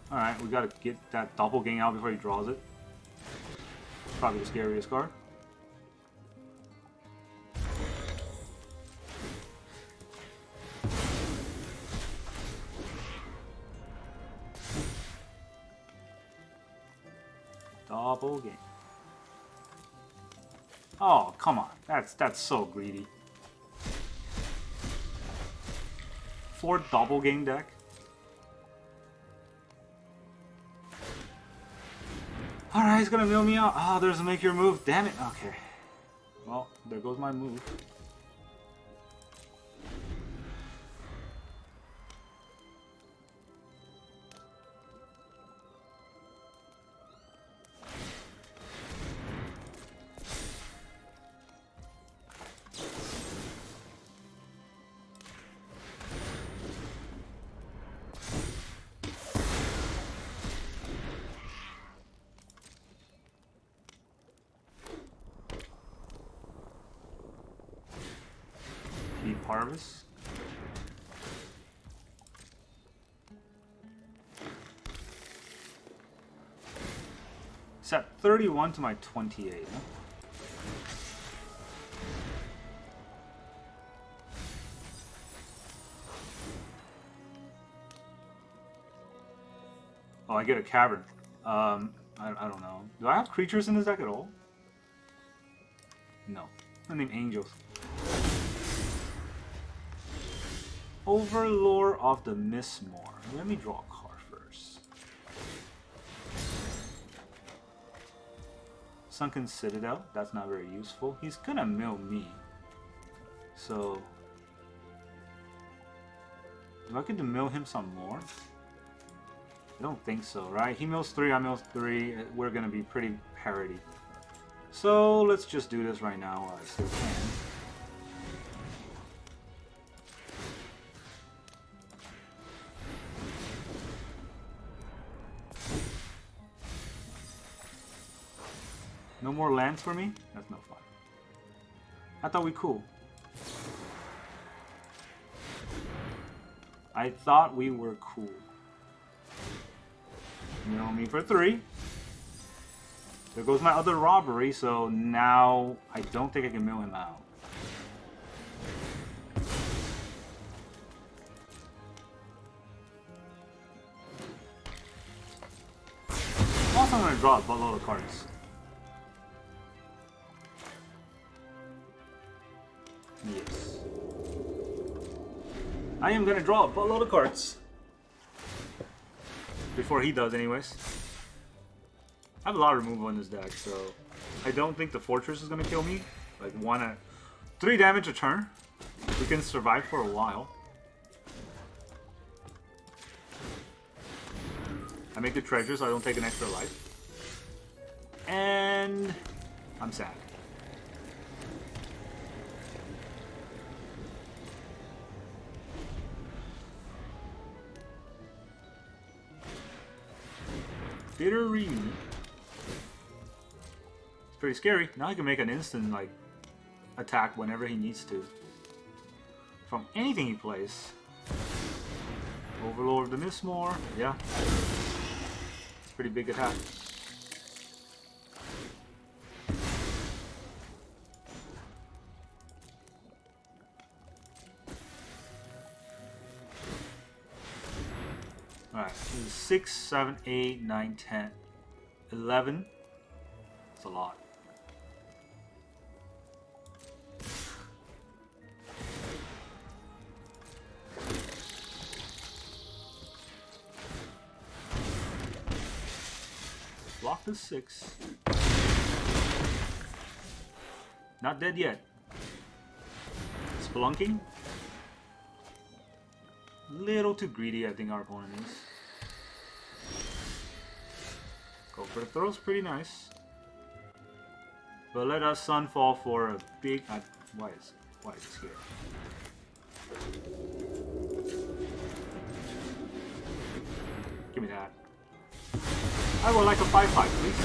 Alright, we gotta get that Doppelgang out before he draws it. Probably the scariest card. Doppelgang. Oh, Oh, come on. That's so greedy. 4 double game deck. Alright, he's gonna mill me out. Oh, there's a make your move. Damn it. Okay. Well, there goes my move. Harvest. Set 31 to my 28. Huh? Oh, I get a cavern. I don't know. Do I have creatures in this deck at all? No. I name angels. Overlord of the Mistmourn. Let me draw a card first. Sunken Citadel. That's not very useful. He's gonna mill me. So... do I get to mill him some more? I don't think so, right? He mills 3, I mill 3. We're gonna be pretty parity. So let's just do this right now while I still can. No more lands for me? That's no fun. I thought we cool. I thought we were cool. Mill me for 3. There goes my other robbery, so now I don't think I can mill him out. Also, I'm going to draw a buttload of cards. Yes. I am going to draw a buttload of cards. Before he does, anyways. I have a lot of removal in this deck, so I don't think the fortress is going to kill me. Like 3 damage a turn. We can survive for a while. I make the treasure so I don't take an extra life. And I'm sad. Bitter Reunion. It's pretty scary. Now he can make an instant like attack whenever he needs to. From anything he plays. Overlord of the Mistmourn. Yeah. It's a pretty big attack. Alright, 6, 7, 8, 9, 10, 11. That's a lot. Block the 6. Not dead yet. Spelunking. Little too greedy, I think our opponent is. Go for the throw's pretty nice. But let us Sunfall for a big... why is it here? Give me that. I would like a 5/5, please.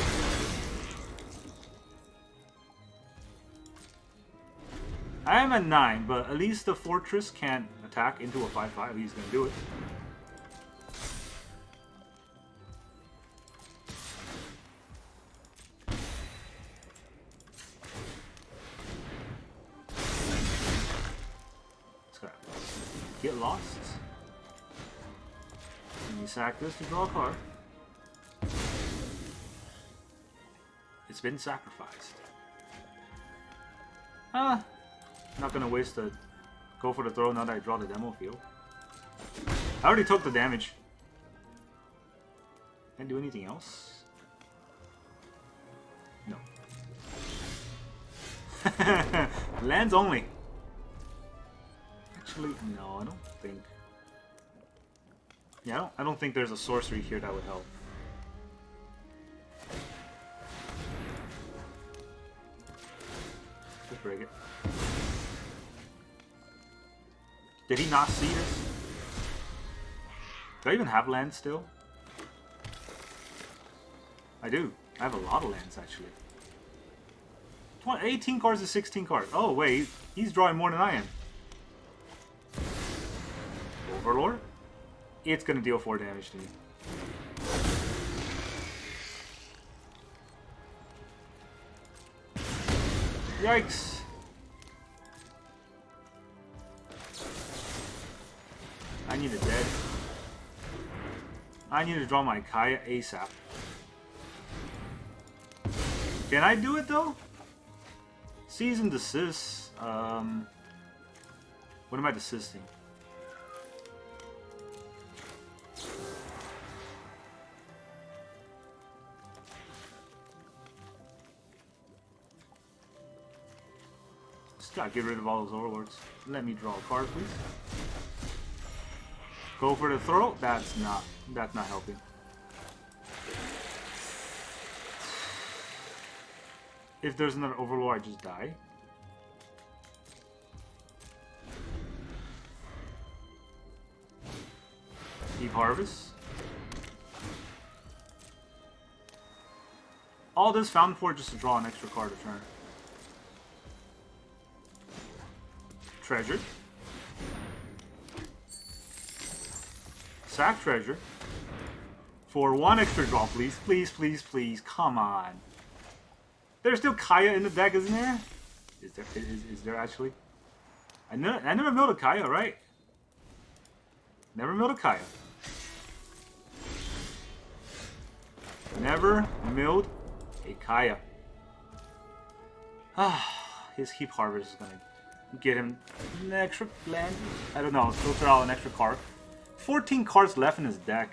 I am at 9, but at least the fortress can't attack into a 5/5. He's gonna do it. It's gonna get lost. And you sack this to draw a card. It's been sacrificed. Not gonna waste the... Go for the throw now that I draw the demo field. I already took the damage. Can't do anything else? No. Lands only. Actually, no, I don't think. Yeah, I don't think there's a sorcery here that would help. Just break it. Did he not see this? Do I even have lands still? I do. I have a lot of lands actually. 18 cards to 16 cards. Oh wait, he's drawing more than I am. Overlord? It's gonna deal 4 damage to me. Yikes! I need a dead. I need to draw my Kaya ASAP. Can I do it though? Season desist. What am I desisting? Just gotta get rid of all those overlords. Let me draw a card, please. Go for the throw. That's not helping. If there's another overlord, I just die. Deep Harvest. All this Fountainport just to draw an extra card a turn. Treasure. Sack treasure. For 1 extra draw, please. Please, please, please. Come on. There's still Kaya in the deck, isn't there? Is there actually? I never milled a Kaya, right? Never milled a Kaya. Never milled a Kaya. His Heap Harvest is gonna get him an extra land. I don't know, filter out an extra card. 14 cards left in his deck.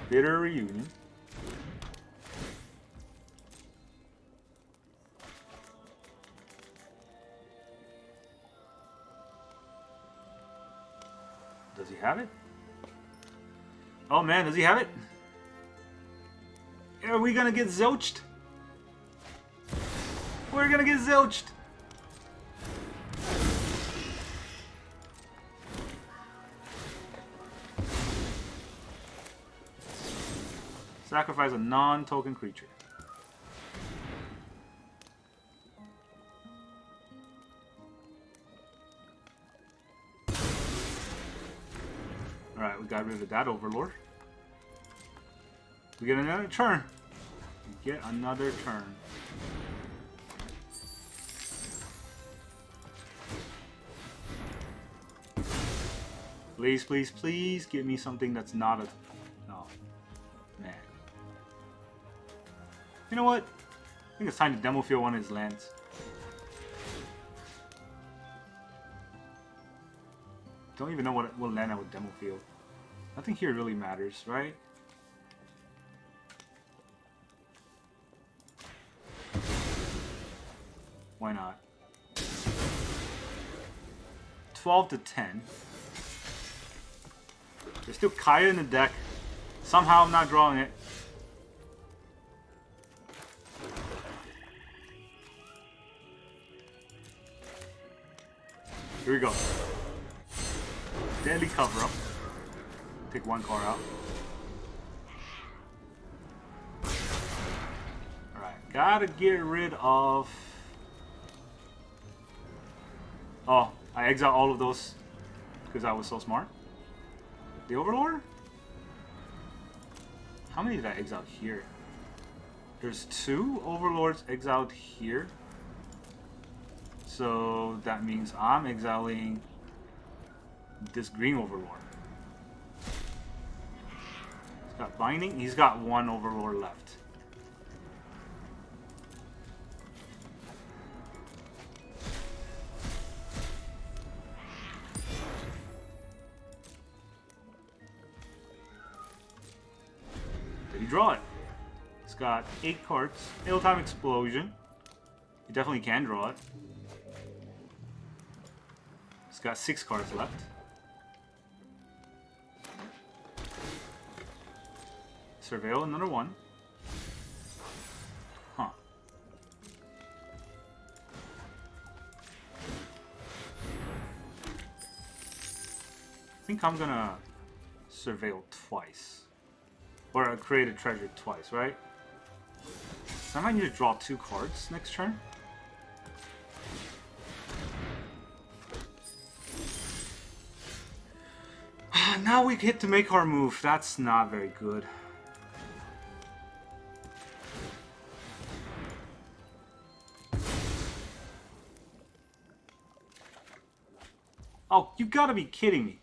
Bitter reunion. Does he have it? Oh man, does he have it? Are we gonna get zilched? We're gonna get zilched. Sacrifice a non-token creature. Alright, we got rid of that overlord. We get another turn. We get another turn. Please, please, please give me something that's not a... Oh, man. You know what? I think it's time to demo field one of his lands. Don't even know what land I would demo field. Nothing here really matters, right? Why not? 12 to 10. There's still Kaya in the deck. Somehow I'm not drawing it. Here we go. Deadly cover up. Take 1 card out. Alright, gotta get rid of... Oh, I exiled all of those because I was so smart. The Overlord? How many did I exile here? There's 2 Overlords exiled here. So that means I'm exiling this green Overlord. Got Binding. He's got one Overlord left. Did he draw it? He's got 8 cards. Ill-Time Explosion. He definitely can draw it. He's got 6 cards left. Surveil, another one. Huh. I think I'm gonna surveil twice. Or create a treasure twice, right? So I might need to draw 2 cards next turn. Now we get to make our move. That's not very good. Oh, you gotta be kidding me.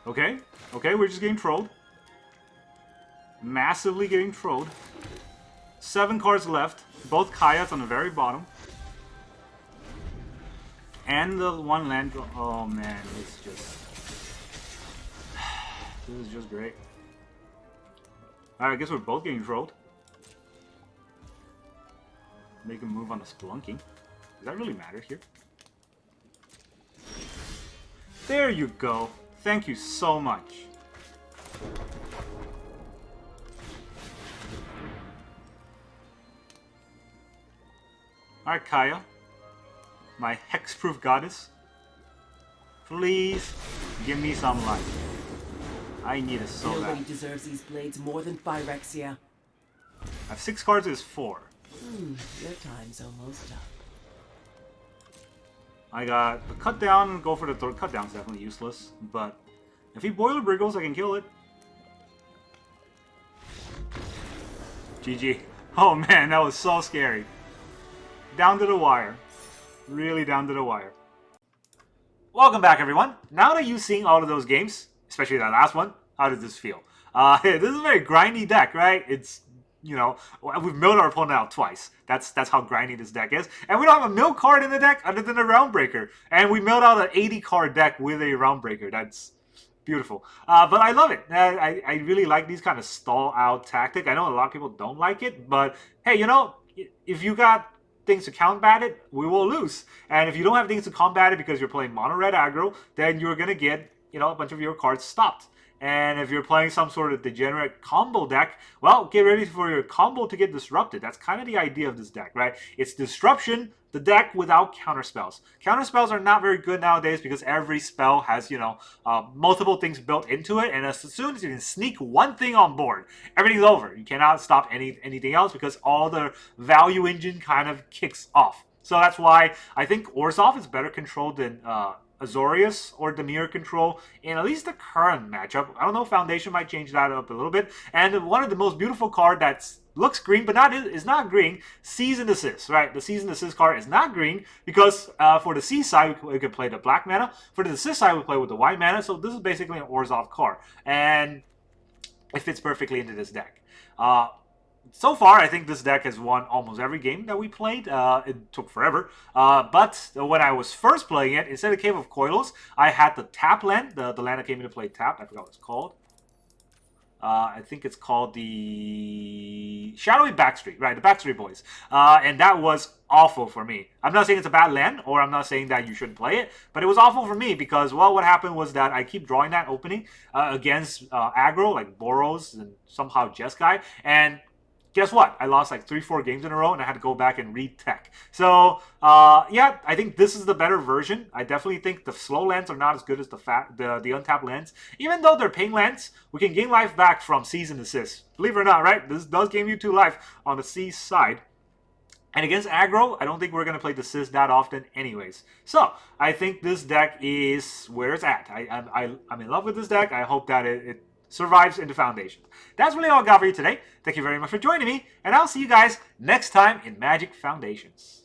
Okay, okay, we're just getting trolled. Massively getting trolled. 7 cards left. Both Kayas on the very bottom. And the one land draw. Oh man, it's just... This is just great. Alright, I guess we're both getting trolled. Make a move on the Spelunking. Does that really matter here? There you go. Thank you so much. Alright, Kaya. My hexproof goddess. Please give me some life. I need it so bad. Nobody deserves these blades more than Phyrexia. I have 6 cards, is 4. Your time's almost up. I got a cut down, go for the third. Cut down's definitely useless, but if he Boiler Briggles, I can kill it. GG. Oh man, that was so scary. Down to the wire. Really down to the wire. Welcome back, everyone. Now that you've seen all of those games, especially that last one, how does this feel? This is a very grindy deck, right? It's, you know, we've milled our opponent out twice. That's how grindy this deck is. And we don't have a mill card in the deck other than a Round Breaker. And we milled out an 80 card deck with a Round Breaker. That's beautiful. But I love it. I really like these kind of stall out tactic. I know a lot of people don't like it, but hey, you know, if you got things to combat it, we will lose. And if you don't have things to combat it because you're playing mono red aggro, then you're gonna get, you know, a bunch of your cards stopped. And if you're playing some sort of degenerate combo deck, well, get ready for your combo to get disrupted. That's kind of the idea of this deck, right? It's disruption, the deck without counterspells. Counterspells are not very good nowadays because every spell has, you know, multiple things built into it. And as soon as you can sneak one thing on board, everything's over. You cannot stop anything else because all the value engine kind of kicks off. So that's why I think Orzhov is better controlled than Azorius or Dimir control in at least the current matchup. I don't know, Foundation might change that up a little bit. And one of the most beautiful card that looks green but is not green, Cease and Desist, right? The Cease and Desist card is not green because for the Cease side we could play the black mana. For the Desist side we play with the white mana. So this is basically an Orzhov card. And it fits perfectly into this deck. So far, I think this deck has won almost every game that we played. It took forever. But when I was first playing it, instead of Cave of Koilos, I had the tap land. The land that came into play tap. I forgot what it's called. I think it's called the Shadowy Backstreet. Right, the Backstreet Boys. And that was awful for me. I'm not saying it's a bad land, or I'm not saying that you shouldn't play it, but it was awful for me because, well, what happened was that I keep drawing that opening against aggro, like Boros and somehow Jeskai, and guess what? I lost like 3-4 games in a row, and I had to go back and retech. So, yeah, I think this is the better version. I definitely think the slow lands are not as good as the untapped lands. Even though they're paying lands, we can gain life back from Cease and Desist. Believe it or not, right? This does gain you 2 life on the Cease side. And against aggro, I don't think we're going to play Desist that often anyways. So, I think this deck is where it's at. I'm in love with this deck. I hope that it survives into Foundations. That's really all I got for you today. Thank you very much for joining me, and I'll see you guys next time in Magic Foundations.